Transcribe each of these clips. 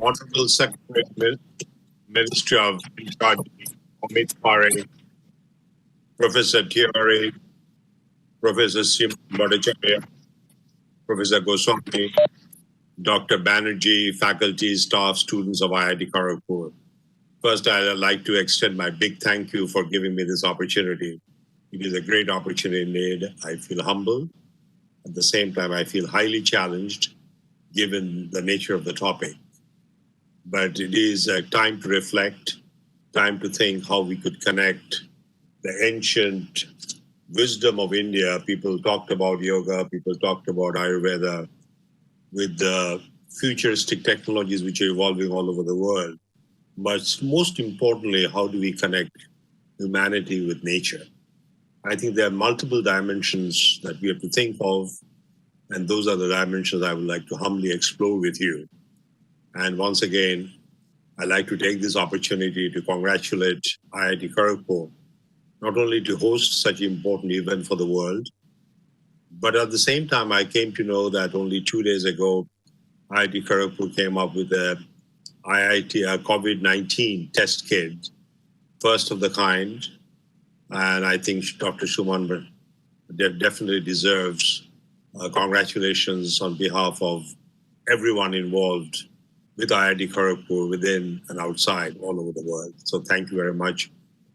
Honorable Secretary, Ministry of Incharge, Amit Pare, Professor Tiwari, Professor Sim Bhattacharya, Professor Goswami, Dr. Banerjee, faculty, staff, students of IIT Kharagpur. First, I'd like to extend my big thank you for giving me this opportunity. It is a great opportunity indeed. I feel humbled. At the same time, I feel highly challenged given the nature of the topic. But it is a time to reflect, time to think how we could connect the ancient wisdom of India. People talked about yoga, people talked about Ayurveda, with the futuristic technologies which are evolving all over the world. But most importantly, how do we connect humanity with nature? I think there are multiple dimensions that we have to think of, and those are the dimensions I would like to humbly explore with you. And once again, I'd like to take this opportunity to congratulate IIT Kharagpur, not only to host such an important event for the world, but at the same time, I came to know that only 2 days ago, IIT Kharagpur came up with a COVID-19 test kit, first of the kind. And I think Dr. Shuman definitely deserves congratulations on behalf of everyone involved with IIT Kharagpur within and outside all over the world. So thank you very much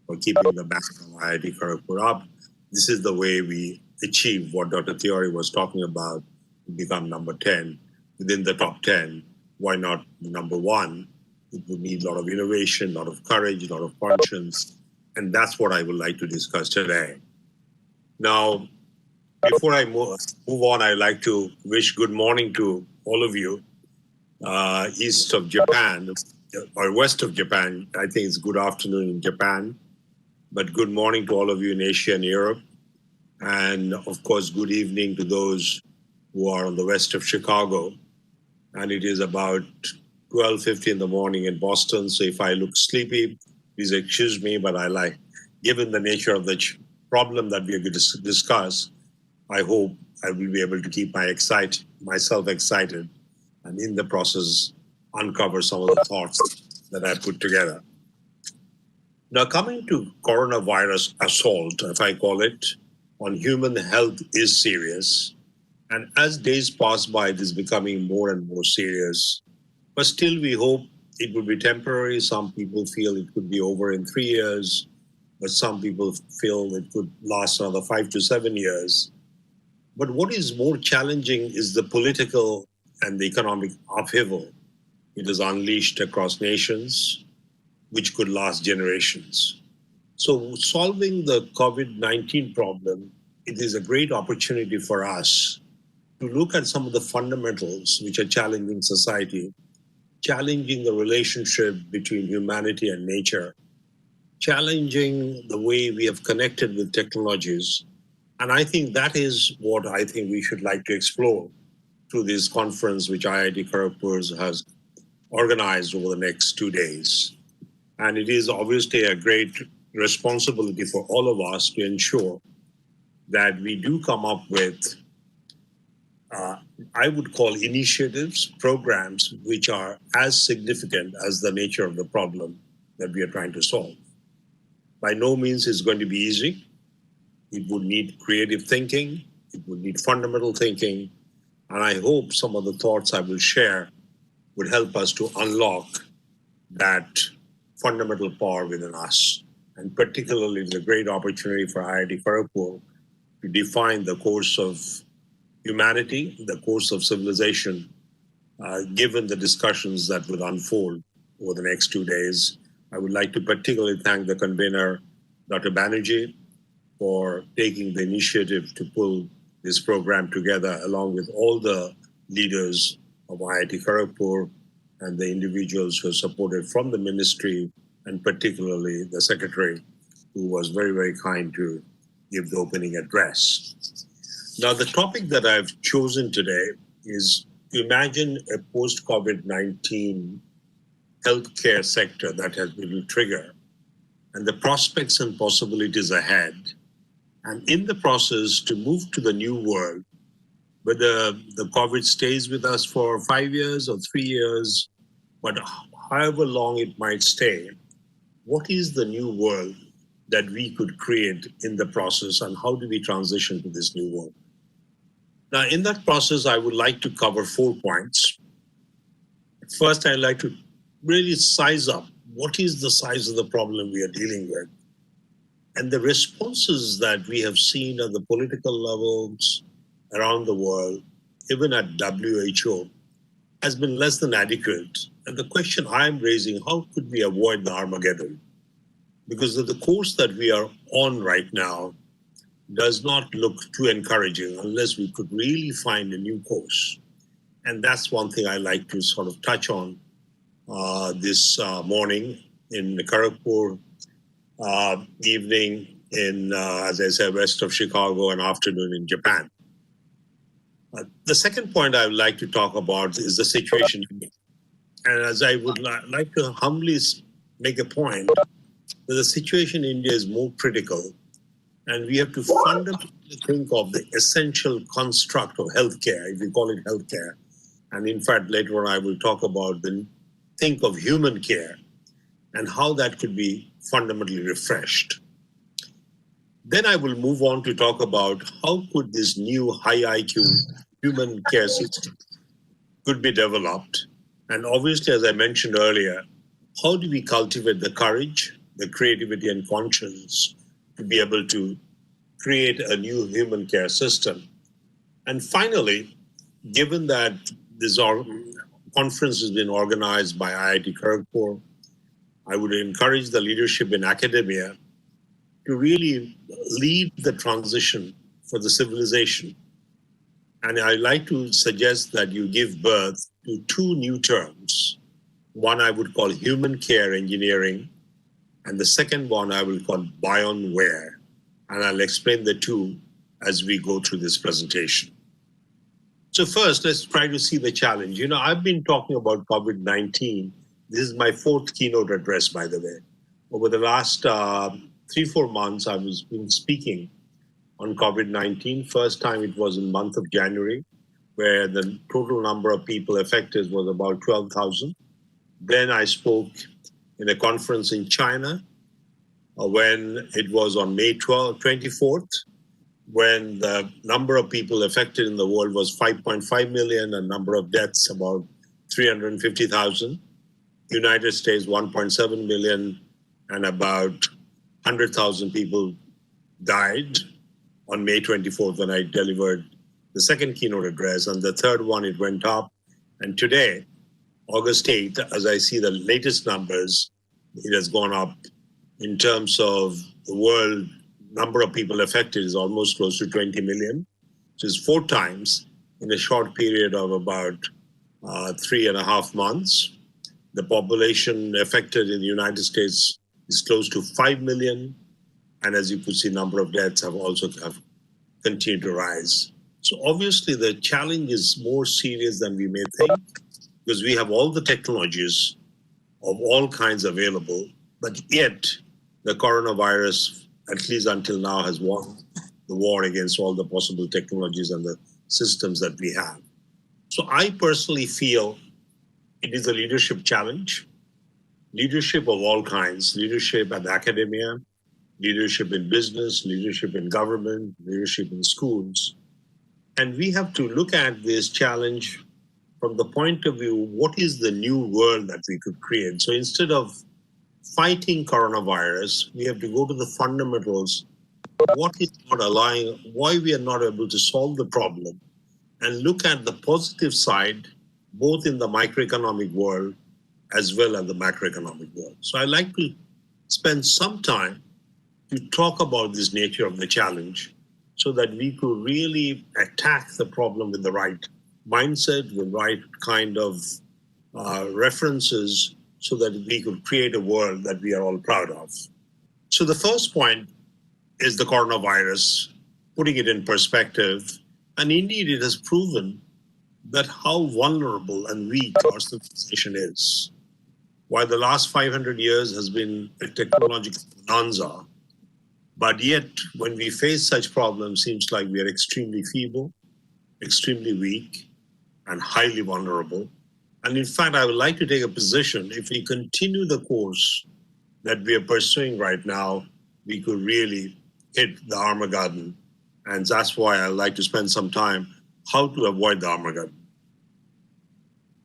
for keeping the banner of IIT Kharagpur up. This is the way we achieve what Dr. Tiwari was talking about, to become number 10 within the top 10. Why not number 1? It would need a lot of innovation, a lot of courage, a lot of conscience. And that's what I would like to discuss today. Now, before I move on, I'd like to wish good morning to all of you east of Japan or west of Japan. I think it's good afternoon in Japan, but good morning to all of you in Asia and Europe. And of course, good evening to those who are on the west of Chicago. And it is about 12:50 in the morning in Boston. So if I look sleepy, please excuse me, but given the nature of the problem that we are going to discuss, I hope I will be able to keep myself excited and in the process uncover some of the thoughts that I put together. Now, coming to coronavirus assault, if I call it, on human health is serious. And as days pass by, it is becoming more and more serious. But still, we hope it will be temporary. Some people feel it could be over in 3 years, but some people feel it could last another 5 to 7 years. But what is more challenging is the political and the economic upheaval it has unleashed across nations, which could last generations. So solving the COVID-19 problem, it is a great opportunity for us to look at some of the fundamentals which are challenging society, challenging the relationship between humanity and nature, challenging the way we have connected with technologies. And I think that is what I think we should like to explore through this conference which IIT Kharagpur has organized over the next 2 days. And it is obviously a great responsibility for all of us to ensure that we do come up with, I would call initiatives, programs, which are as significant as the nature of the problem that we are trying to solve. By no means is it going to be easy. It would need creative thinking. It would need fundamental thinking. And I hope some of the thoughts I will share would help us to unlock that fundamental power within us. And particularly the great opportunity for IIT Kharagpur to define the course of humanity, the course of civilization, given the discussions that will unfold over the next 2 days. I would like to particularly thank the convener, Dr. Banerjee, for taking the initiative to pull this program together along with all the leaders of IIT Kharagpur and the individuals who are supported from the ministry, and particularly the secretary, who was very, very kind to give the opening address. Now, the topic that I've chosen today is to imagine a post-COVID-19 healthcare sector that has been triggered and the prospects and possibilities ahead. And in the process to move to the new world, whether the COVID stays with us for 5 years or 3 years, But however long it might stay, what is the new world that we could create in the process, and how do we transition to this new world? Now, in that process, I would like to cover 4 points. First, I'd like to really size up what is the size of the problem we are dealing with. And the responses that we have seen at the political levels around the world, even at WHO, has been less than adequate. And the question I'm raising, how could we avoid the Armageddon? Because the course that we are on right now does not look too encouraging unless we could really find a new course. And that's one thing I like to sort of touch on this morning in Kharagpur, evening in, as I said, west of Chicago, and afternoon in Japan. The second point I would like to talk about is the situation. And as I would like to humbly make a point, that the situation in India is more critical, and we have to fundamentally think of the essential construct of healthcare, if we call it healthcare. And in fact, later on, I will talk about think of human care and how that could be fundamentally refreshed. Then I will move on to talk about how could this new high IQ human care system could be developed. And obviously, as I mentioned earlier, how do we cultivate the courage, the creativity, and conscience to be able to create a new human care system? And finally, given that this conference has been organized by IIT Kharagpur, I would encourage the leadership in academia to really lead the transition for the civilization. And I like to suggest that you give birth to 2 new terms. One I would call human care engineering, and the second one I will call bionware. And I'll explain the two as we go through this presentation. So first, let's try to see the challenge. You know, I've been talking about COVID-19. This is my 4th keynote address, by the way. Over the last 3-4 months, I was been speaking on COVID-19. First time it was in the month of January, where the total number of people affected was about 12,000. Then I spoke in a conference in China when it was on May 24th, when the number of people affected in the world was 5.5 million, and number of deaths about 350,000. United States 1.7 million, and about 100,000 people died on May 24th when I delivered the second keynote address, and the third one, it went up. And today, August 8th, as I see the latest numbers, it has gone up in terms of the world number of people affected is almost close to 20 million, which is 4 times in a short period of about 3.5 months. The population affected in the United States is close to 5 million. And as you could see, number of deaths have continued to rise. So obviously the challenge is more serious than we may think, because we have all the technologies of all kinds available, but yet the coronavirus, at least until now, has won the war against all the possible technologies and the systems that we have. So I personally feel it is a leadership challenge, leadership of all kinds, leadership at academia, leadership in business, leadership in government, leadership in schools. And we have to look at this challenge from the point of view, what is the new world that we could create? So instead of fighting coronavirus, we have to go to the fundamentals. What is not allowing, why we are not able to solve the problem, and look at the positive side, both in the microeconomic world as well as the macroeconomic world. So I like to spend some time to talk about this nature of the challenge so that we could really attack the problem with the right mindset, with the right kind of references, so that we could create a world that we are all proud of. So the first point is the coronavirus, putting it in perspective. And indeed, it has proven that how vulnerable and weak our civilization is. While the last 500 years has been a technological bonanza, but yet when we face such problems, it seems like we are extremely feeble, extremely weak, and highly vulnerable. And in fact, I would like to take a position, if we continue the course that we are pursuing right now, we could really hit the Armageddon. And that's why I like to spend some time how to avoid the Armageddon.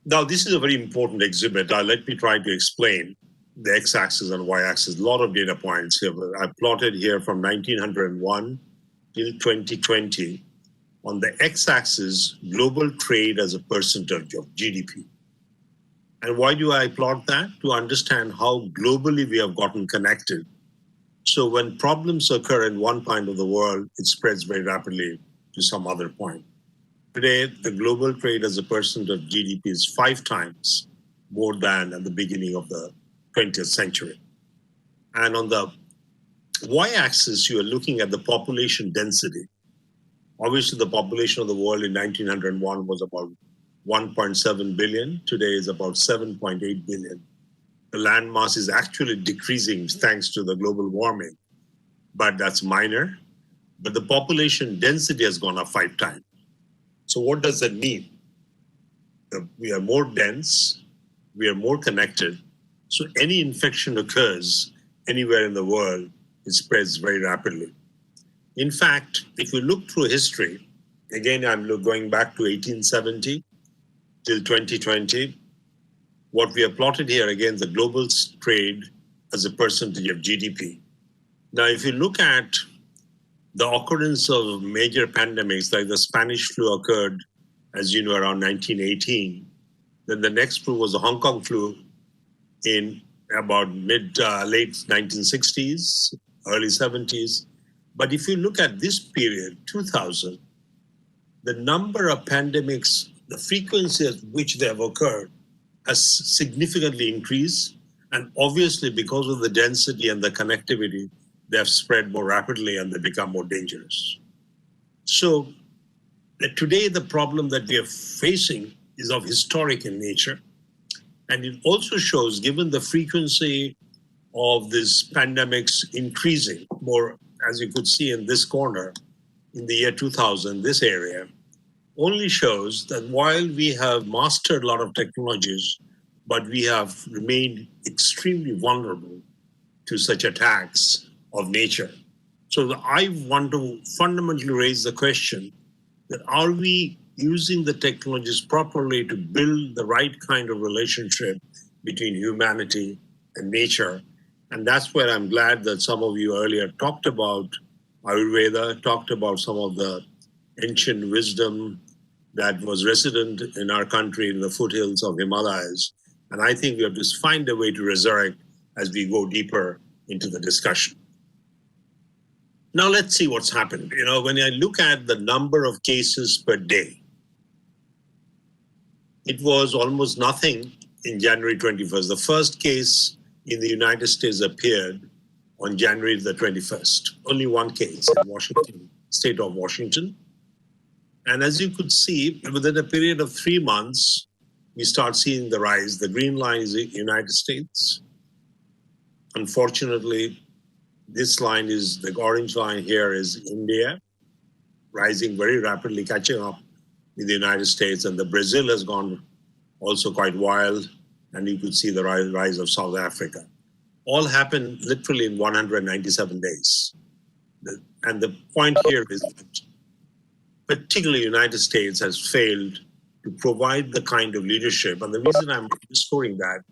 Now, this is a very important exhibit. Let me try to explain the x-axis and y-axis. A lot of data points here. I plotted here from 1901 till 2020. On the x-axis, global trade as a percentage of GDP. And why do I plot that? To understand how globally we have gotten connected. So when problems occur in one point of the world, it spreads very rapidly to some other point. Today, the global trade as a percent of GDP is 5 times more than at the beginning of the 20th century. And on the y-axis, you are looking at the population density. Obviously, the population of the world in 1901 was about 1.7 billion. Today is about 7.8 billion. The land mass is actually decreasing thanks to the global warming, but that's minor. But the population density has gone up 5 times. So what does that mean? We are more dense, we are more connected. So any infection occurs anywhere in the world, it spreads very rapidly. In fact, if you look through history, again, I'm going back to 1870 till 2020, what we have plotted here, again, the global trade as a percentage of GDP. Now, if you look at the occurrence of major pandemics, like the Spanish flu occurred, as you know, around 1918. Then the next flu was the Hong Kong flu in about late 1960s, early 70s. But if you look at this period, 2000, the number of pandemics, the frequency at which they have occurred has significantly increased. And obviously, because of the density and the connectivity, they have spread more rapidly and they become more dangerous. So today, the problem that we are facing is of historic in nature. And it also shows, given the frequency of these pandemics increasing more, as you could see in this corner, in the year 2000, this area, only shows that while we have mastered a lot of technologies, but we have remained extremely vulnerable to such attacks of nature. So I want to fundamentally raise the question that are we using the technologies properly to build the right kind of relationship between humanity and nature? And that's where I'm glad that some of you earlier talked about Ayurveda, talked about some of the ancient wisdom that was resident in our country in the foothills of Himalayas. And I think we have to find a way to resurrect as we go deeper into the discussion. Now let's see what's happened. You know, when I look at the number of cases per day, it was almost nothing in January 21st. The first case in the United States appeared on January the 21st. Only one case in Washington, state of Washington. And as you could see, within a period of 3 months, we start seeing the rise. The green line is the United States. Unfortunately, this line is, the orange line here is India, rising very rapidly, catching up with the United States. And the Brazil has gone also quite wild. And you could see the rise of South Africa. All happened literally in 197 days. And the point here is that particularly the United States has failed to provide the kind of leadership. And the reason I'm underscoring that,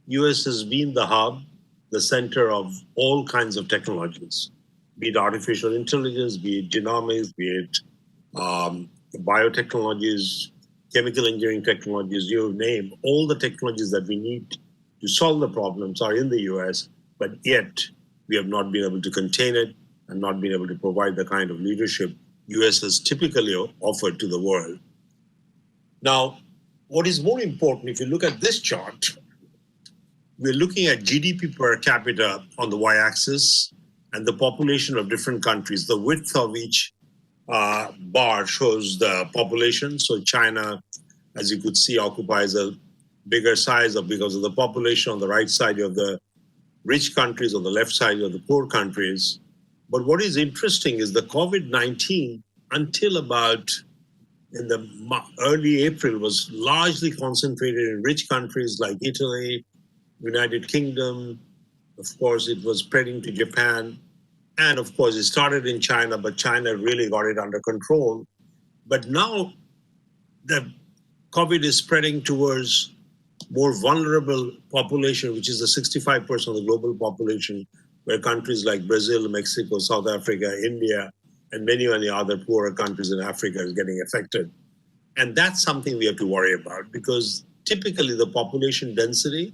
US has been the hub, the center of all kinds of technologies, be it artificial intelligence, be it genomics, be it biotechnologies, chemical engineering technologies, you name, all the technologies that we need to solve the problems are in the US, but yet we have not been able to contain it and not been able to provide the kind of leadership US has typically offered to the world. Now, what is more important, if you look at this chart, we're looking at GDP per capita on the y-axis and the population of different countries. The width of each bar shows the population. So China, as you could see, occupies a bigger size because of the population. On the right side, you have the rich countries, on the left side, you have the poor countries. But what is interesting is the COVID-19, until about in the early April was largely concentrated in rich countries like Italy, United Kingdom. Of course, it was spreading to Japan. And of course, it started in China, but China really got it under control. But now the COVID is spreading towards more vulnerable population, which is the 65% of the global population, where countries like Brazil, Mexico, South Africa, India, and many other poorer countries in Africa is getting affected. And that's something we have to worry about, because typically the population density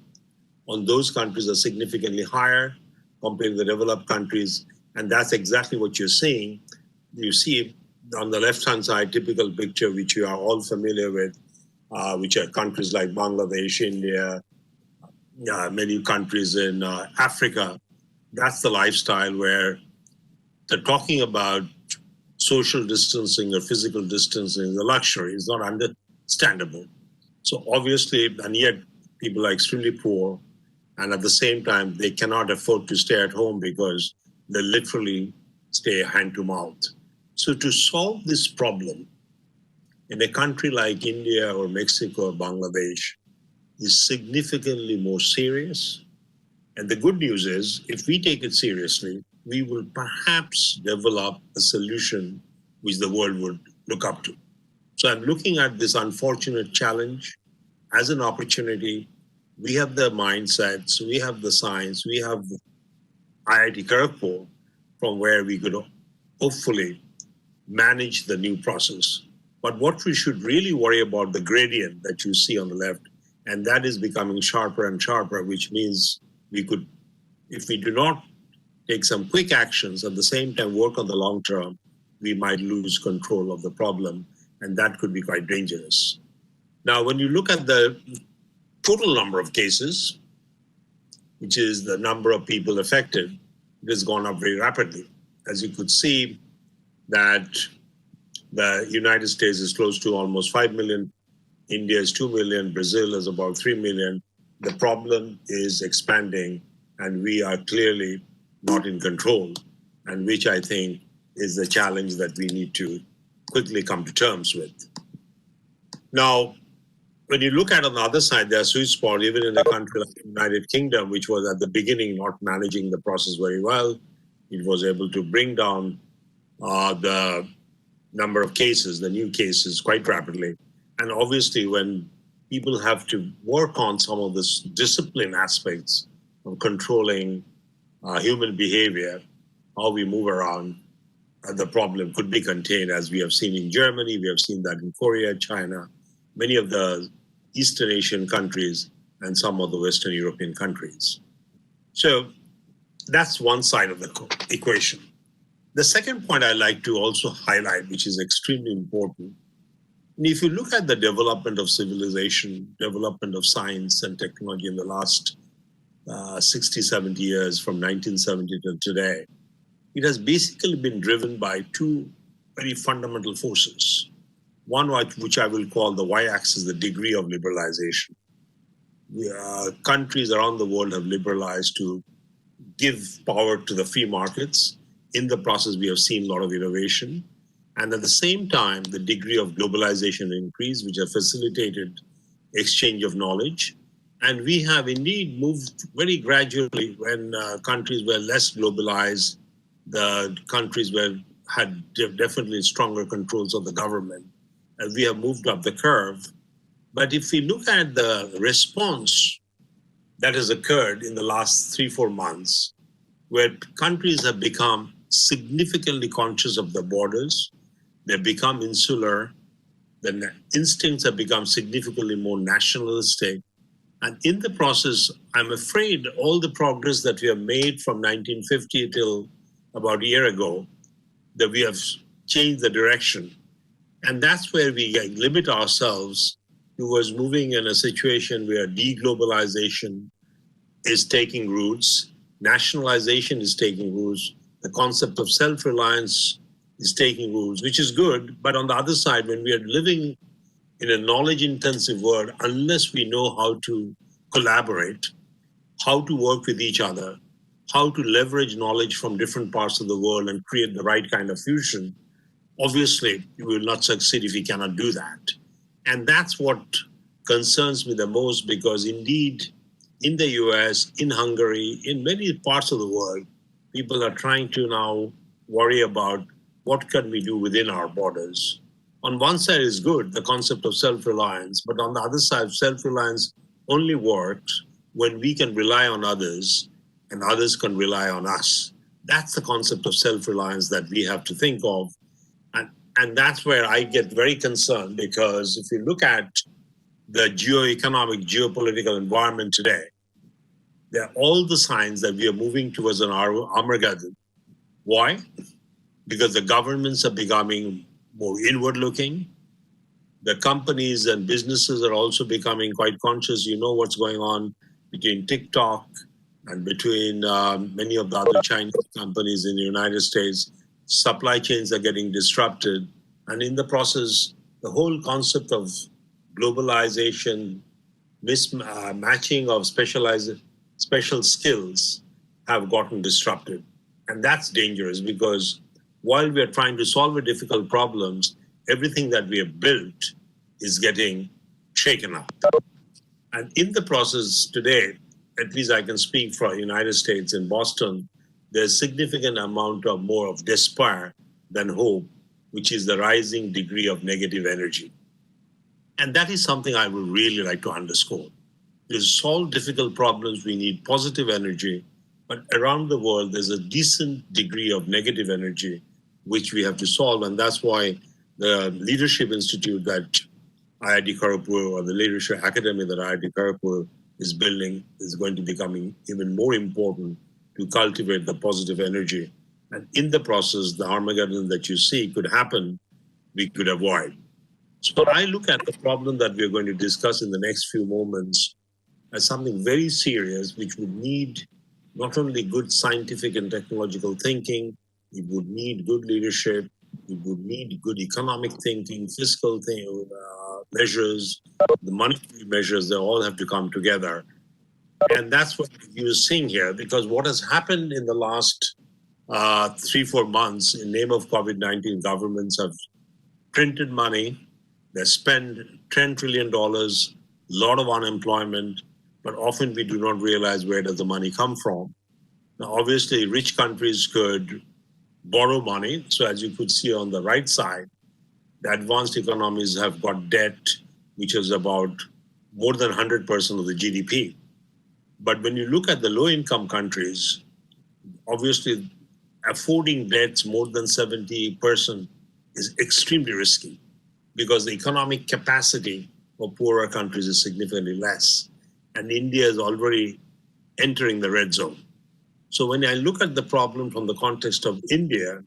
on those countries are significantly higher compared to the developed countries. And that's exactly what you're seeing. You see on the left-hand side, typical picture, which you are all familiar with, which are countries like Bangladesh, India, many countries in Africa. That's the lifestyle where they're talking about social distancing or physical distancing is a luxury. It's not understandable. So obviously, and yet people are extremely poor, and at the same time, they cannot afford to stay at home because they literally stay hand to mouth. So to solve this problem in a country like India or Mexico or Bangladesh is significantly more serious. And the good news is, if we take it seriously, we will perhaps develop a solution which the world would look up to. So I'm looking at this unfortunate challenge as an opportunity. We have the mindsets, we have the science, we have IIT Kharagpur, from where we could hopefully manage the new process. But what we should really worry about, the gradient that you see on the left, and that is becoming sharper and sharper, which means we could, if we do not take some quick actions, at the same time work on the long term, we might lose control of the problem, and that could be quite dangerous. Now, when you look at the total number of cases, which is the number of people affected, it has gone up very rapidly. As you could see, that the United States is close to almost 5 million, India is 2 million, Brazil is about 3 million. The problem is expanding, and we are clearly not in control, and which I think is the challenge that we need to quickly come to terms with. Now, when you look at on the other side, there are sweet spots, even in a country like the United Kingdom, which was at the beginning not managing the process very well. It was able to bring down the number of cases, the new cases, quite rapidly. And obviously, when people have to work on some of the discipline aspects of controlling human behavior, how we move around, the problem could be contained, as we have seen in Germany, we have seen that in Korea, China, many of the Eastern Asian countries, and some of the Western European countries. So that's one side of the equation. The second point I like to also highlight, which is extremely important, and if you look at the development of civilization, development of science and technology in the last 60, 70 years, from 1970 to today, it has basically been driven by two very fundamental forces. One, which I will call the y-axis, the degree of liberalization. Countries around the world have liberalized to give power to the free markets. In the process, we have seen a lot of innovation. And at the same time, the degree of globalization increased, which have facilitated exchange of knowledge. And we have indeed moved very gradually when countries were less globalized, the countries had definitely stronger controls of the government. And we have moved up the curve. But if we look at the response that has occurred in the last 3-4 months, where countries have become significantly conscious of the borders, they've become insular, the instincts have become significantly more nationalistic. And in the process, I'm afraid all the progress that we have made from 1950 till about a year ago, that we have changed the direction. And that's where we limit ourselves towards moving in a situation where deglobalization is taking roots, nationalization is taking roots, the concept of self-reliance is taking roots, which is good. But on the other side, when we are living in a knowledge-intensive world, unless we know how to collaborate, how to work with each other, how to leverage knowledge from different parts of the world and create the right kind of fusion, Obviously, you will not succeed if you cannot do that. And that's what concerns me the most, because indeed, in the US, in Hungary, in many parts of the world, people are trying to now worry about what can we do within our borders. On one side is good, the concept of self-reliance, but on the other side, self-reliance only works when we can rely on others and others can rely on us. That's the concept of self-reliance that we have to think of. And that's where I get very concerned, because if you look at the geoeconomic, geopolitical environment today, there are all the signs that we are moving towards an Armageddon. Why? Because the governments are becoming more inward looking. The companies and businesses are also becoming quite conscious. You know what's going on between TikTok and between many of the other Chinese companies in the United States. Supply chains are getting disrupted. And in the process, the whole concept of globalization, matching of special skills have gotten disrupted. And that's dangerous, because while we are trying to solve difficult problems, everything that we have built is getting shaken up. And in the process today, at least I can speak for the United States, in Boston, there's significant amount of more of despair than hope, which is the rising degree of negative energy. And that is something I would really like to underscore. To solve difficult problems, we need positive energy, but around the world, there's a decent degree of negative energy, which we have to solve. And that's why the Leadership Institute that IIT Kharagpur, or the Leadership Academy that IIT Kharagpur is building, is going to become even more important to cultivate the positive energy. And in the process, the Armageddon that you see could happen, we could avoid. So I look at the problem that we're going to discuss in the next few moments as something very serious, which would need not only good scientific and technological thinking, it would need good leadership, it would need good economic thinking, fiscal measures, the monetary measures, they all have to come together. And that's what you're seeing here, because what has happened in the last 3-4 months in name of COVID-19, governments have printed money, they spend $10 trillion, lot of unemployment, but often we do not realize where does the money come from. Now, obviously, rich countries could borrow money. So as you could see on the right side, the advanced economies have got debt, which is about more than 100% of the GDP. But when you look at the low-income countries, obviously affording debts more than 70% is extremely risky, because the economic capacity of poorer countries is significantly less. And India is already entering the red zone. So when I look at the problem from the context of India,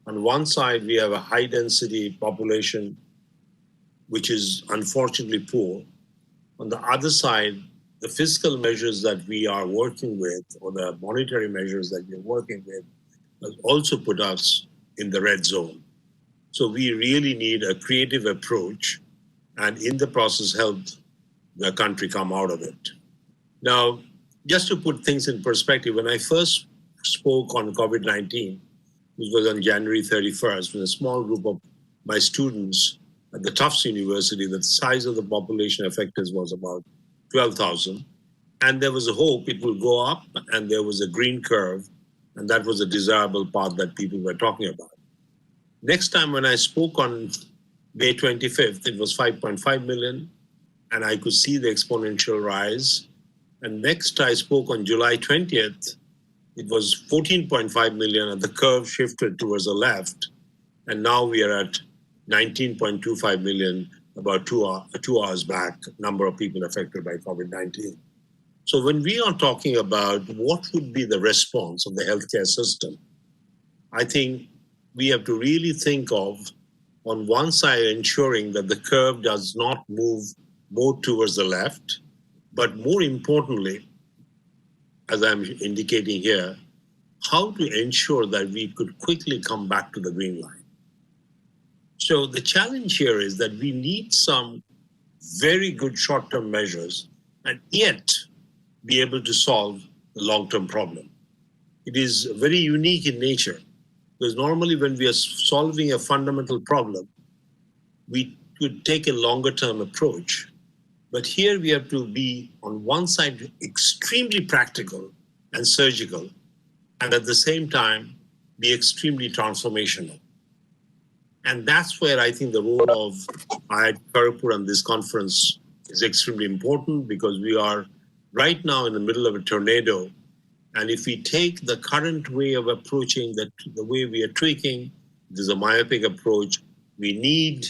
on one side, we have a high density population, which is unfortunately poor. On the other side, the fiscal measures that we are working with, or the monetary measures that we are working with, has also put us in the red zone. So we really need a creative approach, and in the process help the country come out of it. Now, just to put things in perspective, when I first spoke on COVID-19, which was on January 31st, with a small group of my students at the Tufts University, the size of the population affected was about 12,000. And there was a hope it will go up, and there was a green curve, and that was a desirable path that people were talking about. Next time when I spoke on May 25th, it was 5.5 million, and I could see the exponential rise. And next I spoke on July 20th, it was 14.5 million, and the curve shifted towards the left. And now we are at 19.25 million, about 2 hours back, number of people affected by COVID-19. So when we are talking about what would be the response of the healthcare system, I think we have to really think of, on one side, ensuring that the curve does not move more towards the left, but more importantly, as I'm indicating here, how to ensure that we could quickly come back to the green line. So the challenge here is that we need some very good short-term measures and yet be able to solve the long-term problem. It is very unique in nature. Because normally when we are solving a fundamental problem, we could take a longer term approach. But here we have to be, on one side, extremely practical and surgical, and at the same time, be extremely transformational. And that's where I think the role of Kharagpur and this conference is extremely important, because we are right now in the middle of a tornado. And if we take the current way of approaching that, the way we are tweaking, there's a myopic approach. We need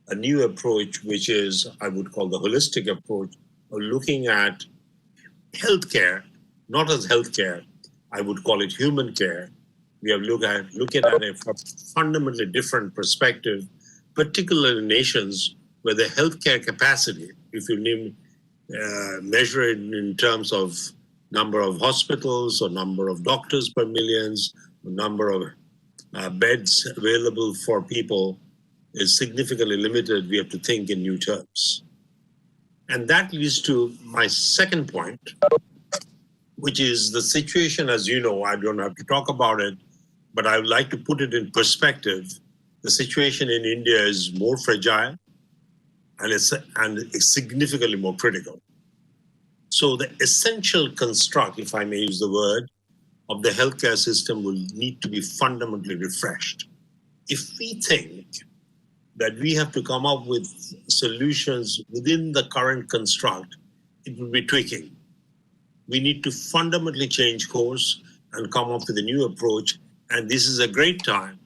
a new approach, which is, I would call the holistic approach of looking at healthcare, not as healthcare, I would call it human care. We have looked at it from a fundamentally different perspective, particularly in nations where the healthcare capacity, if you measure it in terms of number of hospitals or number of doctors per millions, or number of beds available for people, is significantly limited. We have to think in new terms. And that leads to my second point, which is the situation, as you know, I don't have to talk about it, but I would like to put it in perspective. The situation in India is more fragile and it's significantly more critical. So the essential construct, if I may use the word, of the healthcare system will need to be fundamentally refreshed. If we think that we have to come up with solutions within the current construct, it will be tweaking. We need to fundamentally change course and come up with a new approach. And this is a great time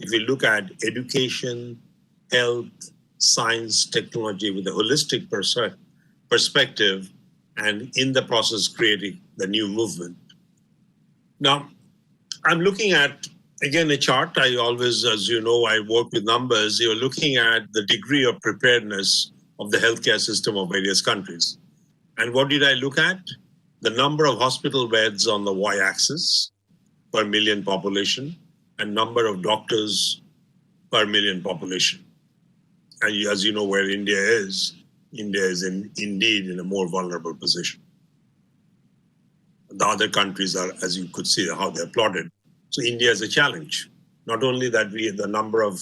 if we look at education, health, science, technology with a holistic perspective, and in the process creating the new movement. Now, I'm looking at, again, a chart. I always, as you know, I work with numbers. You're looking at the degree of preparedness of the healthcare system of various countries. And what did I look at? The number of hospital beds on the y-axis per million population, and number of doctors per million population. And as you know where India is indeed in a more vulnerable position. The other countries are, as you could see, how they're plotted. So India is a challenge. Not only that the number of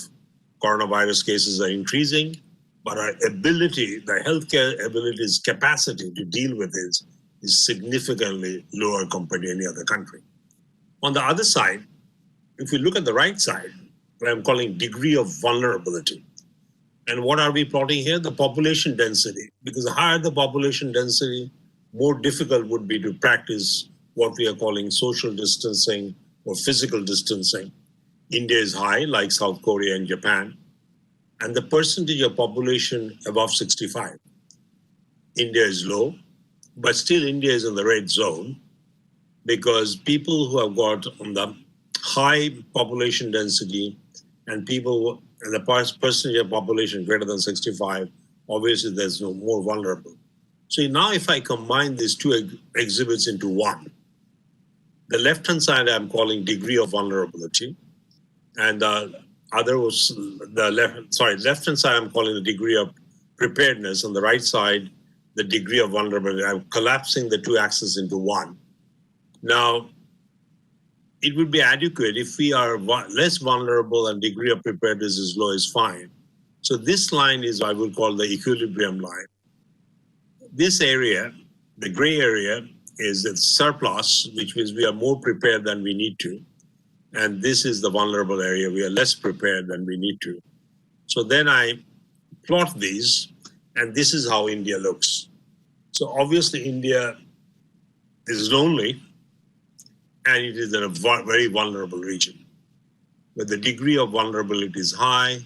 coronavirus cases are increasing, but our ability, the healthcare ability's capacity to deal with this is significantly lower compared to any other country. On the other side, if we look at the right side, what I'm calling degree of vulnerability. And what are we plotting here? The population density. Because the higher the population density, more difficult would be to practice what we are calling social distancing or physical distancing. India is high, like South Korea and Japan, and the percentage of population above 65. India is low, but still India is in the red zone, because people who have got on the high population density and people and the percentage of population greater than 65, obviously there's no more vulnerable. So now if I combine these two exhibits into one, the left-hand side I'm calling degree of vulnerability, and left-hand side I'm calling the degree of preparedness, and the right side, the degree of vulnerability. I'm collapsing the two axes into one. Now, it would be adequate if we are less vulnerable and degree of preparedness is low is fine. So this line is, I would call the equilibrium line. This area, the gray area, is the surplus, which means we are more prepared than we need to. And this is the vulnerable area. We are less prepared than we need to. So then I plot these, and this is how India looks. So obviously India is lonely, and it is in a very vulnerable region, where the degree of vulnerability is high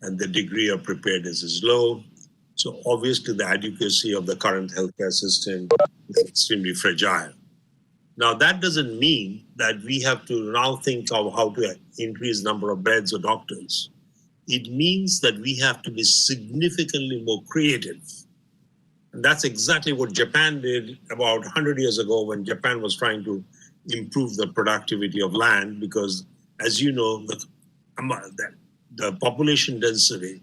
and the degree of preparedness is low. So obviously the adequacy of the current healthcare system is extremely fragile. Now that doesn't mean that we have to now think of how to increase number of beds or doctors. It means that we have to be significantly more creative. And that's exactly what Japan did about 100 years ago, when Japan was trying to improve the productivity of land, because as you know, the population density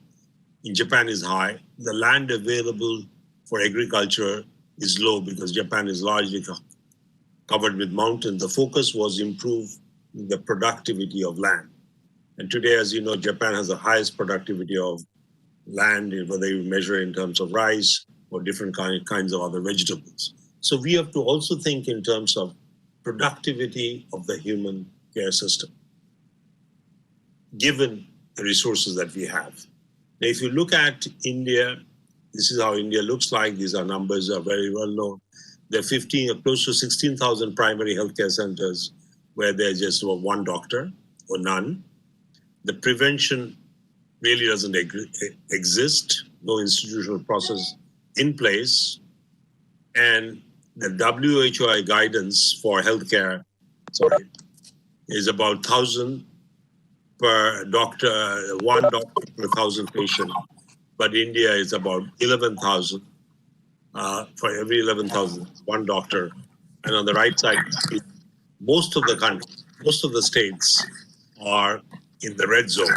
in Japan is high. The land available for agriculture is low because Japan is largely covered with mountains. The focus was improve the productivity of land. And today, as you know, Japan has the highest productivity of land, whether you measure in terms of rice or different kinds of other vegetables. So we have to also think in terms of productivity of the human care system, given the resources that we have. Now, if you look at India, this is how India looks like. These are numbers are very well known. There are close to 16,000 primary healthcare centers where there's just one doctor or none. The prevention really doesn't exist, no institutional process in place. And the WHO guidance for healthcare is about 1,000 per doctor, one doctor per 1,000 patients. But India is about 11,000 for every 11,000, one doctor. And on the right side, most of the countries, most of the states are in the red zone.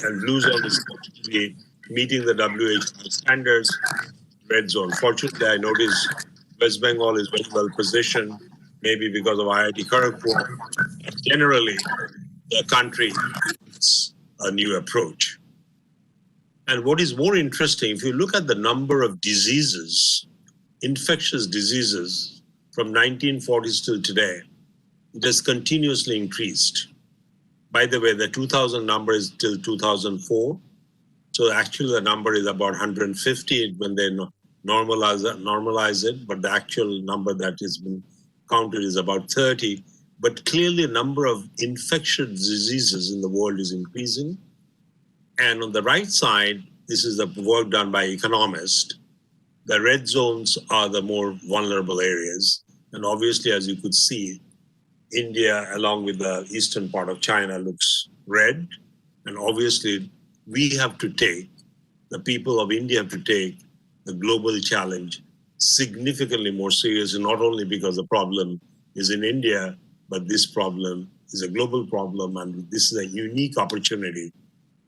And blue zone is actually meeting the WHO standards, red zone. Fortunately, I noticed West Bengal is very well positioned, maybe because of IIT Kharagpur. Generally, the country needs a new approach. And what is more interesting, if you look at the number of diseases, infectious diseases from 1940s till today, it has continuously increased. By the way, the 2000 number is till 2004. So actually the number is about 150 when they normalize it, but the actual number that has been counted is about 30. But clearly the number of infectious diseases in the world is increasing. And on the right side, this is the work done by economists. The red zones are the more vulnerable areas. And obviously, as you could see, India, along with the eastern part of China, looks red. And obviously, the people of India have to take the global challenge significantly more seriously, not only because the problem is in India, but this problem is a global problem. And this is a unique opportunity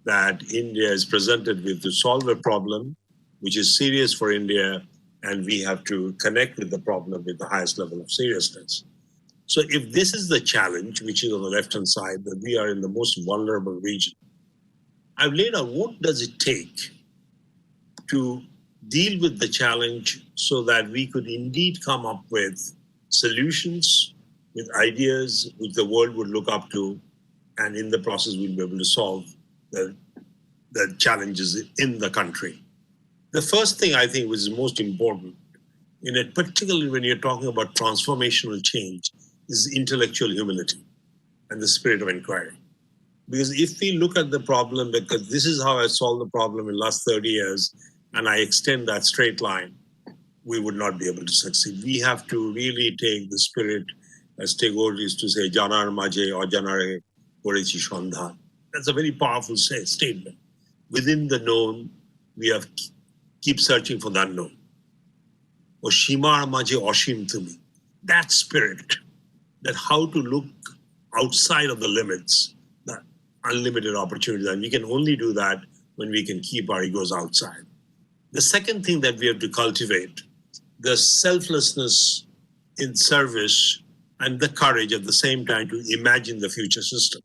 that India is presented with to solve a problem which is serious for India, and we have to connect with the problem with the highest level of seriousness. So if this is the challenge, which is on the left-hand side, that we are in the most vulnerable region, I've laid out what does it take to deal with the challenge so that we could indeed come up with solutions, with ideas which the world would look up to, and in the process we'll be able to solve the challenges in the country. The first thing I think which is most important, in it, particularly when you're talking about transformational change, is intellectual humility and the spirit of inquiry. Because if we look at the problem, because this is how I solved the problem in the last 30 years, and I extend that straight line, we would not be able to succeed. We have to really take the spirit, as Tagore used to say, Janar Maje or Janare Korechi Shandhan. That's a very powerful statement. Within the known, we have keep searching for the unknown. Or Shimar Maje Oshim Tumi. That spirit, that how to look outside of the limits, the unlimited opportunities. And we can only do that when we can keep our egos outside. The second thing that we have to cultivate, the selflessness in service and the courage at the same time to imagine the future system.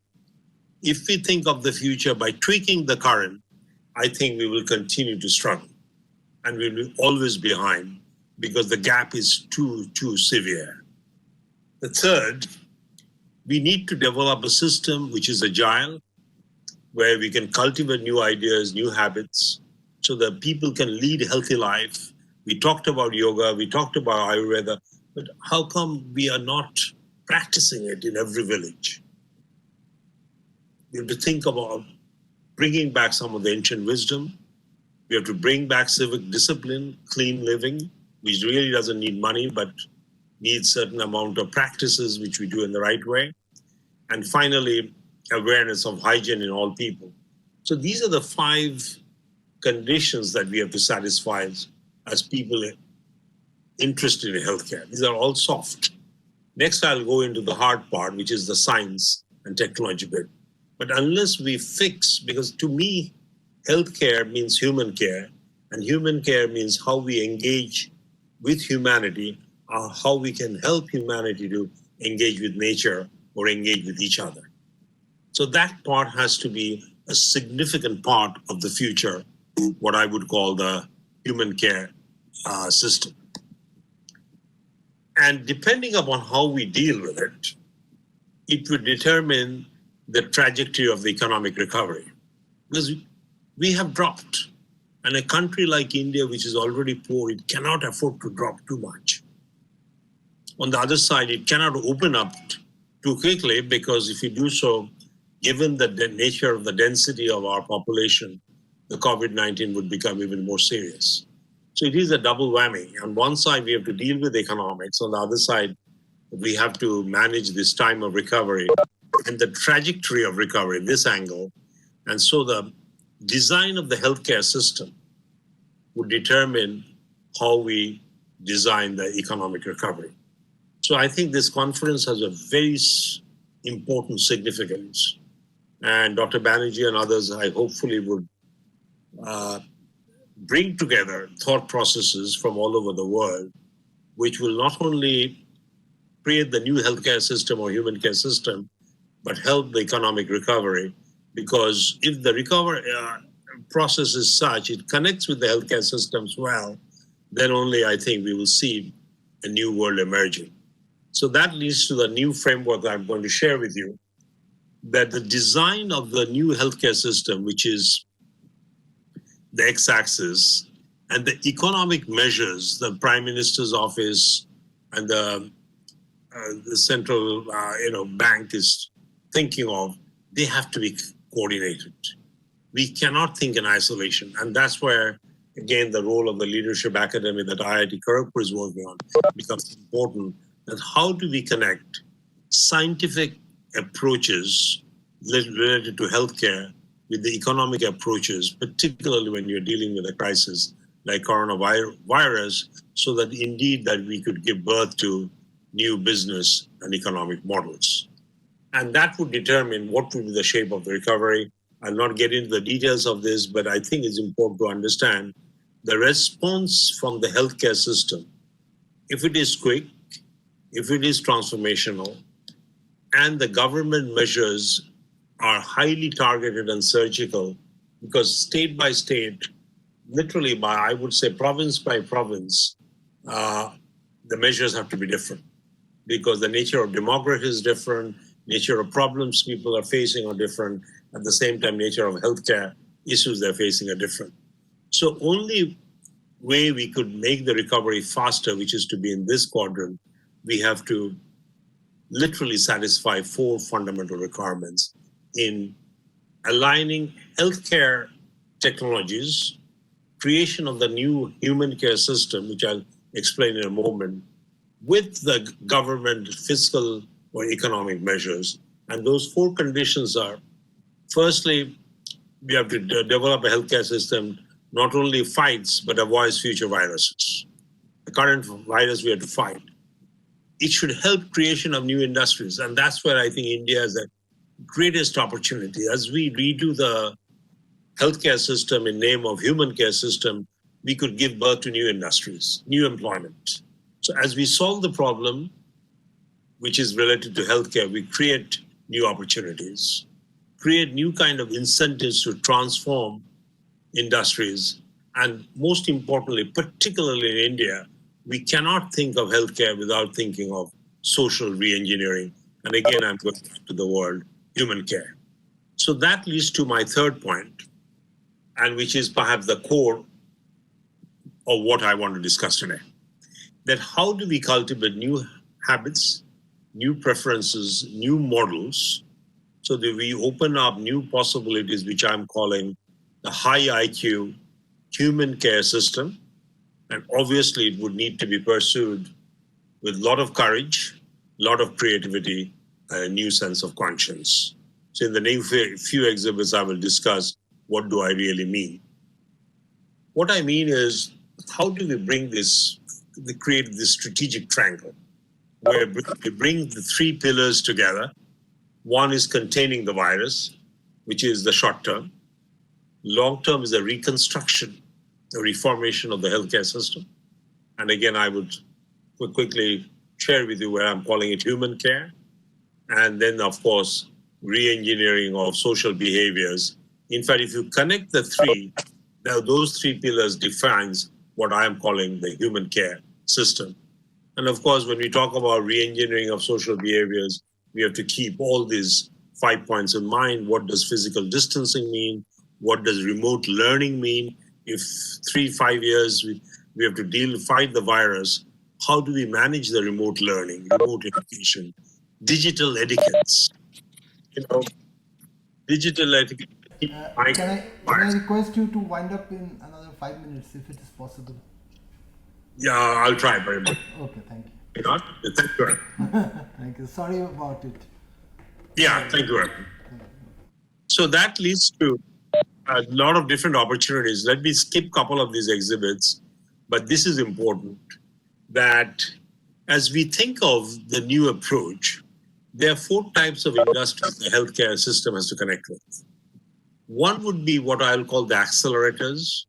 If we think of the future by tweaking the current, I think we will continue to struggle and we will be always behind because the gap is too severe. The third, we need to develop a system which is agile, where we can cultivate new ideas, new habits, so that people can lead a healthy life. We talked about yoga, we talked about Ayurveda, but how come we are not practicing it in every village? We have to think about bringing back some of the ancient wisdom. We have to bring back civic discipline, clean living, which really doesn't need money, but needs certain amount of practices which we do in the right way. And finally, awareness of hygiene in all people. So these are the 5 conditions that we have to satisfy as people interested in healthcare. These are all soft. Next, I'll go into the hard part, which is the science and technology bit. But unless we fix, because to me, healthcare means human care, and human care means how we engage with humanity, how we can help humanity to engage with nature. or engage with each other. So that part has to be a significant part of the future, what I would call the human care system. And depending upon how we deal with it, it will determine the trajectory of the economic recovery. Because we have dropped. And a country like India, which is already poor, it cannot afford to drop too much. On the other side, it cannot open up too quickly, because if you do so, given the nature of the density of our population, the COVID-19 would become even more serious. So it is a double whammy. On one side, we have to deal with economics. On the other side, we have to manage this time of recovery and the trajectory of recovery, this angle. And so the design of the healthcare system would determine how we design the economic recovery. So I think this conference has a very important significance. And Dr. Banerjee and others, I hopefully would bring together thought processes from all over the world, which will not only create the new healthcare system or human care system, but help the economic recovery. Because if the recovery process is such, it connects with the healthcare systems well, then only I think we will see a new world emerging. So that leads to the new framework I'm going to share with you, that the design of the new healthcare system, which is the x-axis, and the economic measures the Prime Minister's office and the central bank is thinking of, they have to be coordinated. We cannot think in isolation. And that's where, again, the role of the Leadership Academy that IIT Kharagpur is working on becomes important. And how do we connect scientific approaches related to healthcare with the economic approaches, particularly when you're dealing with a crisis like coronavirus, so that indeed that we could give birth to new business and economic models. And that would determine what would be the shape of the recovery. I'll not get into the details of this, but I think it's important to understand the response from the healthcare system. If it is quick, if it is transformational, and the government measures are highly targeted and surgical, because state by state, literally by, I would say, province by province, the measures have to be different, because the nature of demography is different, nature of problems people are facing are different, at the same time, nature of healthcare issues they're facing are different. So only way we could make the recovery faster, which is to be in this quadrant, we have to literally satisfy 4 fundamental requirements in aligning healthcare technologies, creation of the new human care system, which I'll explain in a moment, with the government fiscal or economic measures. And those 4 conditions are, firstly, we have to develop a healthcare system not only fights, but avoids future viruses. The current virus we have to fight. It should help creation of new industries. And that's where I think India has the greatest opportunity. As we redo the healthcare system in name of human care system, we could give birth to new industries, new employment. So as we solve the problem, which is related to healthcare, we create new opportunities, create new kind of incentives to transform industries. And most importantly, particularly in India, we cannot think of healthcare without thinking of social reengineering. And again, I'm going back to the word human care. So that leads to my third point, and which is perhaps the core of what I want to discuss today. That how do we cultivate new habits, new preferences, new models, so that we open up new possibilities, which I'm calling the high IQ human care system. And obviously it would need to be pursued with a lot of courage, a lot of creativity, and a new sense of conscience. So in the next few exhibits, I will discuss what do I really mean. What I mean is, how do we bring this, we create this strategic triangle, where we bring the 3 pillars together. One is containing the virus, which is the short term. Long term is a reconstruction, a reformation of the healthcare system. And again, I would quickly share with you where I'm calling it human care. and then, of course, re-engineering of social behaviors. In fact, if you connect the three, now those three pillars defines what I am calling the human care system. And of course, when we talk about re-engineering of social behaviors, we have to keep all these 5 points in mind. What does physical distancing mean? What does remote learning mean? If 3-5 years we have to fight the virus, how do we manage the remote learning, remote education, digital etiquettes? You know, digital etiquette. Can I request you to wind up in another 5 minutes if it is possible? Yeah, I'll try very much. Okay, thank you. You know, thank you. Thank you. Sorry about it. Yeah, thank you. So that leads to a lot of different opportunities. Let me skip a couple of these exhibits, but this is important that as we think of the new approach, there are 4 types of industries the healthcare system has to connect with. One would be what I'll call the accelerators.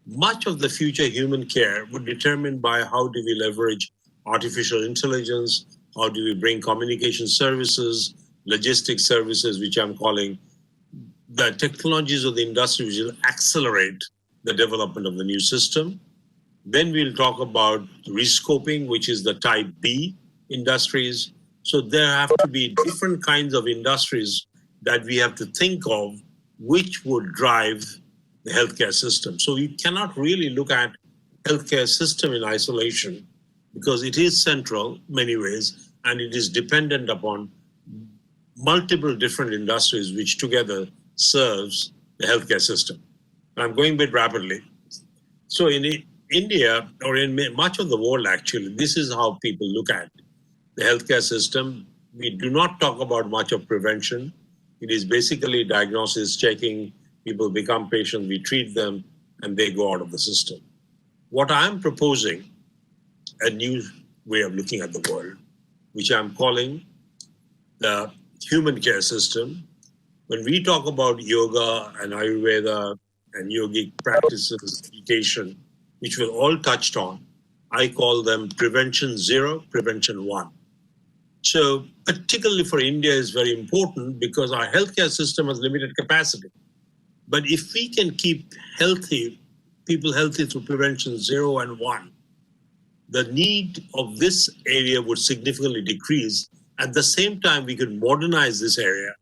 Much of the future human care would be determined by how do we leverage artificial intelligence, how do we bring communication services, logistics services, which I'm calling the technologies of the industry which will accelerate the development of the new system. Then we'll talk about rescoping, which is the type B industries. So there have to be different kinds of industries that we have to think of which would drive the healthcare system. So you cannot really look at healthcare system in isolation because it is central in many ways and it is dependent upon multiple different industries which together serves the healthcare system. I'm going a bit rapidly. So in India, or in much of the world actually, this is how people look at the healthcare system. We do not talk about much of prevention. It is basically diagnosis, checking, people become patients, we treat them, and they go out of the system. What I'm proposing, a new way of looking at the world, which I'm calling the human care system. When we talk about yoga and Ayurveda and yogic practices, meditation, which we're all touched on, I call them prevention 0, prevention 1. So particularly for India is very important because our healthcare system has limited capacity. But if we can keep people healthy through prevention 0 and 1, the need of this area would significantly decrease. At the same time, we could modernize this area.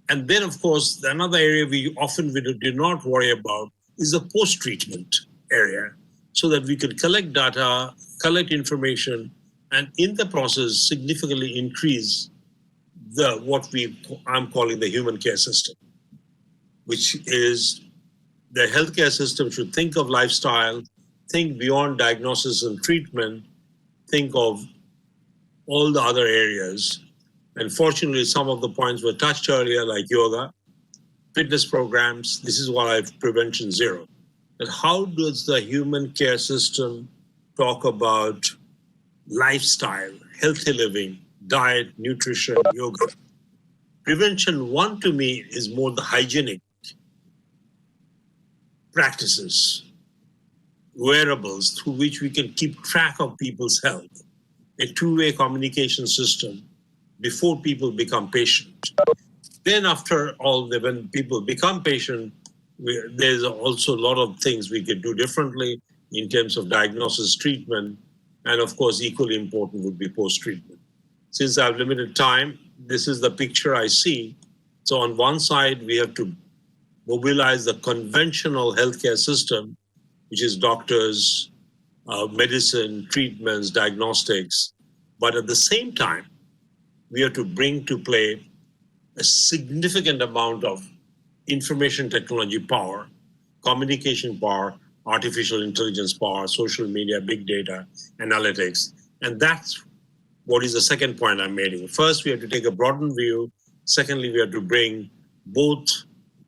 And then, of course, another area we often do not worry about is the post-treatment area, so that we could collect data, collect information, and in the process, significantly increase I'm calling the human care system, which is the healthcare system should think of lifestyle, think beyond diagnosis and treatment, think of all the other areas. And fortunately, some of the points were touched earlier, like yoga, fitness programs. This is what I've prevention 0. But how does the human care system talk about lifestyle, healthy living, diet, nutrition, yoga? Prevention 1 to me is more the hygienic practices, wearables through which we can keep track of people's health, a two-way communication system before people become patient. Then after all, when people become patient, there's also a lot of things we could do differently in terms of diagnosis, treatment, and of course, equally important would be post-treatment. Since I have limited time, this is the picture I see. So on one side, we have to mobilize the conventional healthcare system, which is doctors, medicine, treatments, diagnostics. But at the same time, we have to bring to play a significant amount of information technology power, communication power, artificial intelligence power, social media, big data, analytics. And that's what is the second point I'm making. First, we have to take a broadened view. Secondly, we have to bring both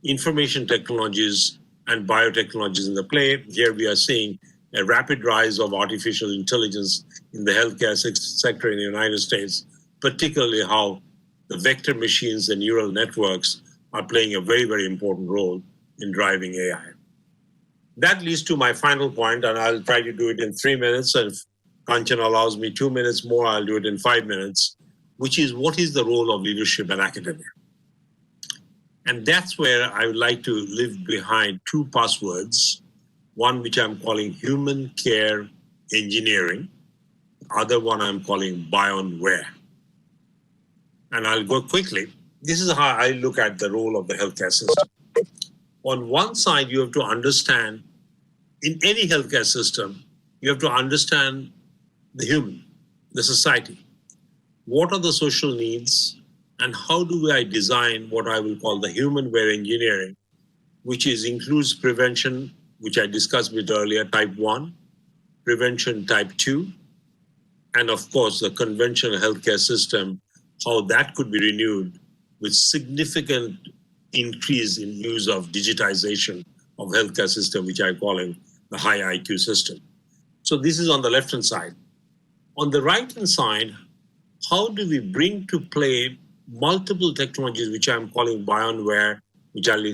information technologies and biotechnologies in the play. Here we are seeing a rapid rise of artificial intelligence in the healthcare sector in the United States, particularly how the vector machines and neural networks are playing a very, very important role in driving AI. That leads to my final point, and I'll try to do it in 3 minutes. And if Kanchan allows me 2 minutes more, I'll do it in 5 minutes, which is what is the role of leadership and academia. And that's where I would like to leave behind two passwords, one which I'm calling human care engineering, other one I'm calling bionware. And I'll go quickly. This is how I look at the role of the healthcare system. On one side, you have to understand, in any healthcare system, you have to understand the human, the society. What are the social needs, and how do I design what I will call the human-ware engineering, which includes prevention, which I discussed a bit earlier, type 1, prevention type 2, and of course the conventional healthcare system, how that could be renewed with significant increase in use of digitization of healthcare system, which I call it the high IQ system. So this is on the left-hand side. On the right-hand side, how do we bring to play multiple technologies, which I'm calling bionware, which I'll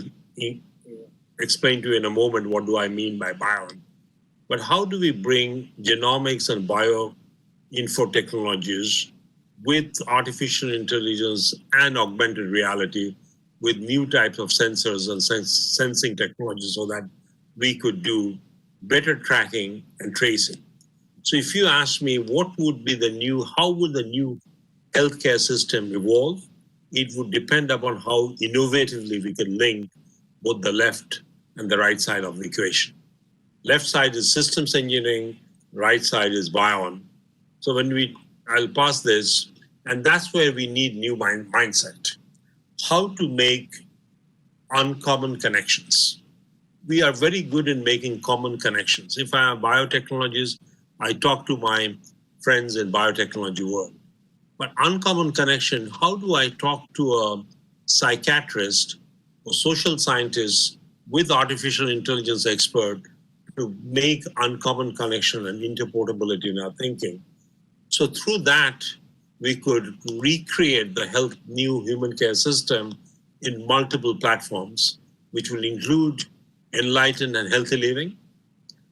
explain to you in a moment what do I mean by bion. But how do we bring genomics and bioinfo technologies with artificial intelligence and augmented reality with new types of sensors and sensing technologies so that we could do better tracking and tracing. So if you ask me what would be how would the new healthcare system evolve, it would depend upon how innovatively we can link both the left and the right side of the equation. Left side is systems engineering, right side is bion. So I'll pass this, and that's where we need new mindset. How to make uncommon connections. We are very good in making common connections. If I have biotechnologies, I talk to my friends in biotechnology world. But uncommon connection, how do I talk to a psychiatrist or social scientist with artificial intelligence expert to make uncommon connection and interportability in our thinking? So through that, we could recreate the new human care system in multiple platforms, which will include enlightened and healthy living,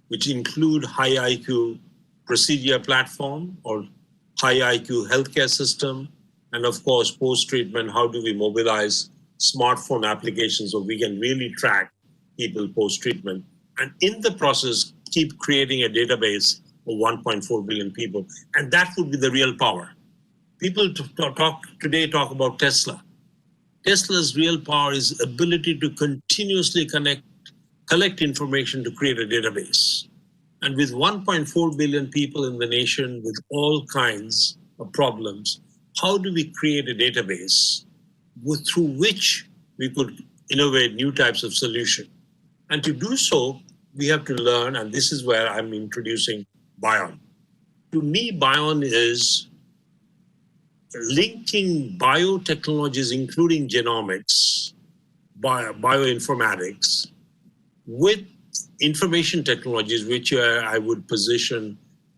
which include high IQ procedure platform or high IQ healthcare system, and of course, post-treatment, how do we mobilize smartphone applications so we can really track people post-treatment, and in the process, keep creating a database of 1.4 billion people. And that would be the real power. People today talk about Tesla. Tesla's real power is ability to continuously collect information to create a database. And with 1.4 billion people in the nation with all kinds of problems, how do we create a database through which we could innovate new types of solution? And to do so, we have to learn, and this is where I'm introducing bion. To me, bion is linking biotechnologies, including genomics, bioinformatics, with information technologies, which I would position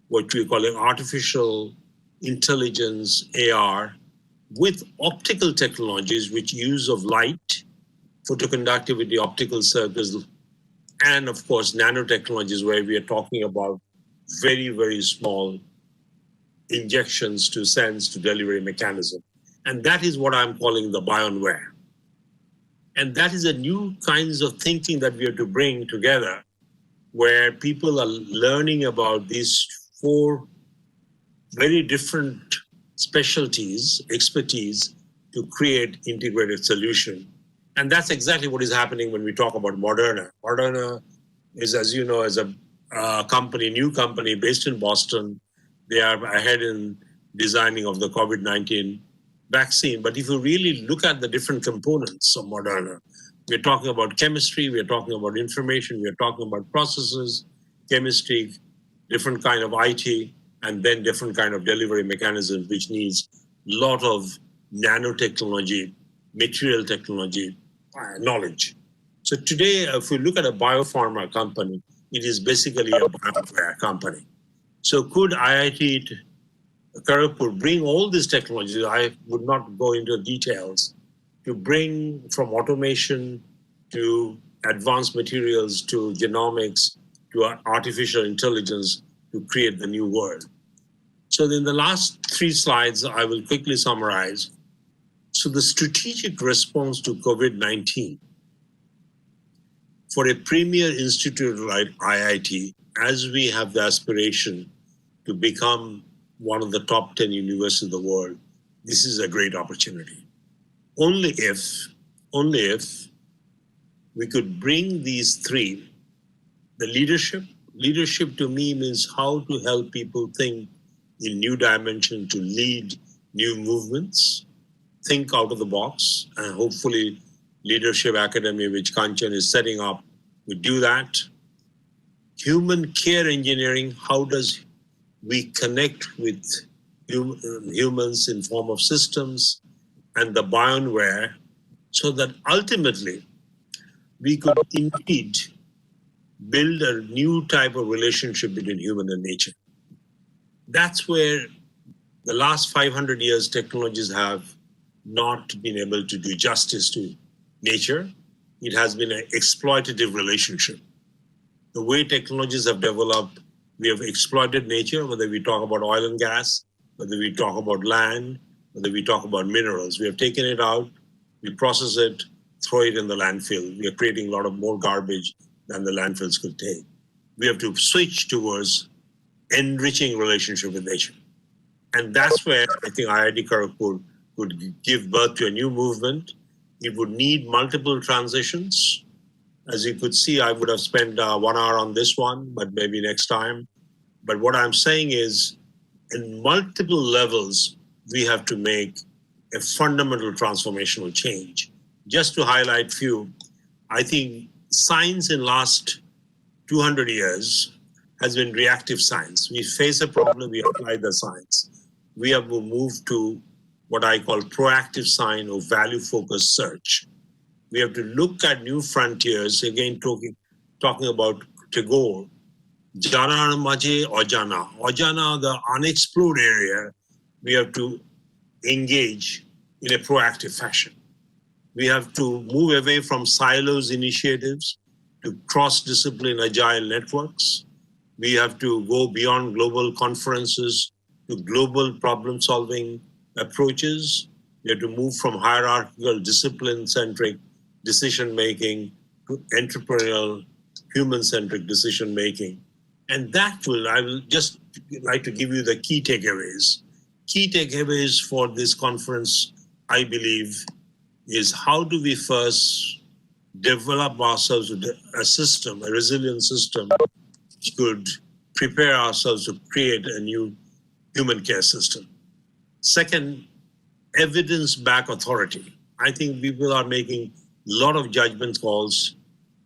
what we call artificial intelligence, AR, with optical technologies, which use of light, photoconductivity, optical circuits, and of course, nanotechnologies, where we are talking about very, very small injections to sense to delivery mechanism. And that is what I'm calling the bionware. And that is a new kinds of thinking that we have to bring together, where people are learning about these four very different specialties, expertise, to create integrated solution. And that's exactly what is happening when we talk about Moderna. Moderna is, as you know, as a new company based in Boston. They are ahead in designing of the COVID-19 vaccine. But if you really look at the different components of Moderna, we're talking about chemistry, we're talking about information, we're talking about processes, chemistry, different kind of IT, and then different kind of delivery mechanisms, which needs a lot of nanotechnology, material technology, knowledge. So today, if we look at a biopharma company, it is basically a bioware company. So could IIT Kharagpur bring all these technologies? I would not go into details, to bring from automation to advanced materials to genomics to artificial intelligence to create the new world. So in the last 3 slides, I will quickly summarize. So the strategic response to COVID-19 for a premier institute like IIT, as we have the aspiration to become one of the top 10 universities in the world, this is a great opportunity. Only if we could bring these 3, the leadership to me means how to help people think in new dimension, to lead new movements, think out of the box, and hopefully Leadership Academy, which Kanchan is setting up, would do that. Human care engineering, how does we connect with humans in form of systems and the bionware, so that ultimately we could indeed build a new type of relationship between human and nature. That's where the last 500 years technologies have not been able to do justice to nature. It has been an exploitative relationship. The way technologies have developed, we have exploited nature, whether we talk about oil and gas, whether we talk about land, whether we talk about minerals. We have taken it out, we process it, throw it in the landfill. We are creating a lot of more garbage than the landfills could take. We have to switch towards enriching relationship with nature. And that's where I think IIT Kharagpur could give birth to a new movement. It would need multiple transitions. As you could see, I would have spent 1 hour on this one, but maybe next time. But what I'm saying is, in multiple levels, we have to make a fundamental transformational change. Just to highlight few, I think science in last 200 years has been reactive science. We face a problem, we apply the science. We have moved to what I call proactive science or value-focused search. We have to look at new frontiers, again talking about Tagore, Jana Maje Ojana. Ojana, the unexplored area, we have to engage in a proactive fashion. We have to move away from silos initiatives to cross-discipline agile networks. We have to go beyond global conferences to global problem-solving approaches. We have to move from hierarchical, discipline-centric decision-making to entrepreneurial, human-centric decision-making. And that I will just like to give you the key takeaways. Key takeaways for this conference, I believe, is how do we first develop ourselves with a system, a resilient system, which could prepare ourselves to create a new human care system. Second, evidence-backed authority. I think people are making a lot of judgment calls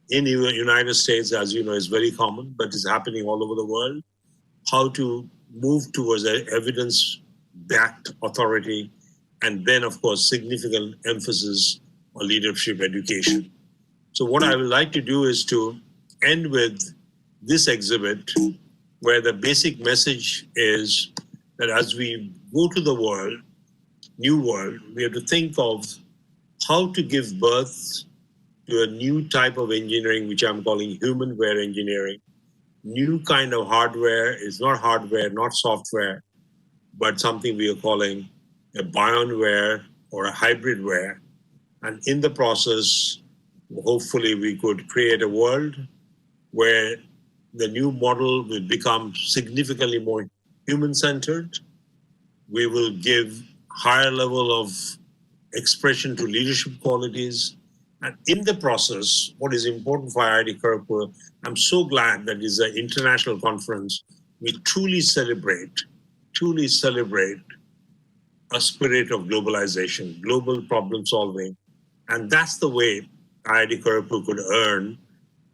in the United States, as you know, is very common, but it's happening all over the world. How to move towards an evidence-backed authority, and then, of course, significant emphasis on leadership education. So what I would like to do is to end with this exhibit, where the basic message is that as we go to the world, new world, we have to think of how to give birth to a new type of engineering, which I'm calling humanware engineering. New kind of hardware is not hardware, not software, but something we are calling a bionware or a hybridware. And in the process, hopefully we could create a world where the new model will become significantly more human-centered. We will give higher level of expression to leadership qualities. And in the process, what is important for IIT Kharagpur, I'm so glad that it's an international conference. We truly celebrate a spirit of globalization, global problem solving. And that's the way IIT Kharagpur could earn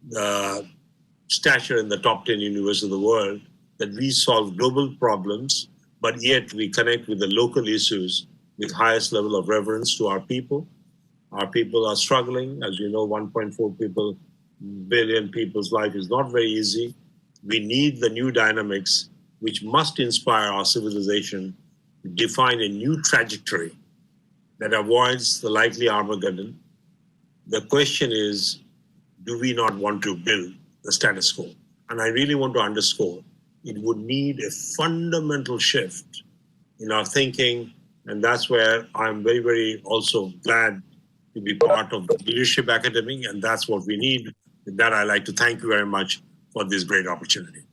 the stature in the top 10 universities of the world, that we solve global problems, but yet we connect with the local issues with highest level of reverence to our people. Our people are struggling. As you know, 1.4 billion people's life is not very easy. We need the new dynamics which must inspire our civilization to define a new trajectory that avoids the likely Armageddon. The question is, do we not want to build the status quo? And I really want to underscore, it would need a fundamental shift in our thinking. And that's where I'm very, very also glad to be part of the Leadership Academy. And that's what we need. With that, I'd like to thank you very much for this great opportunity.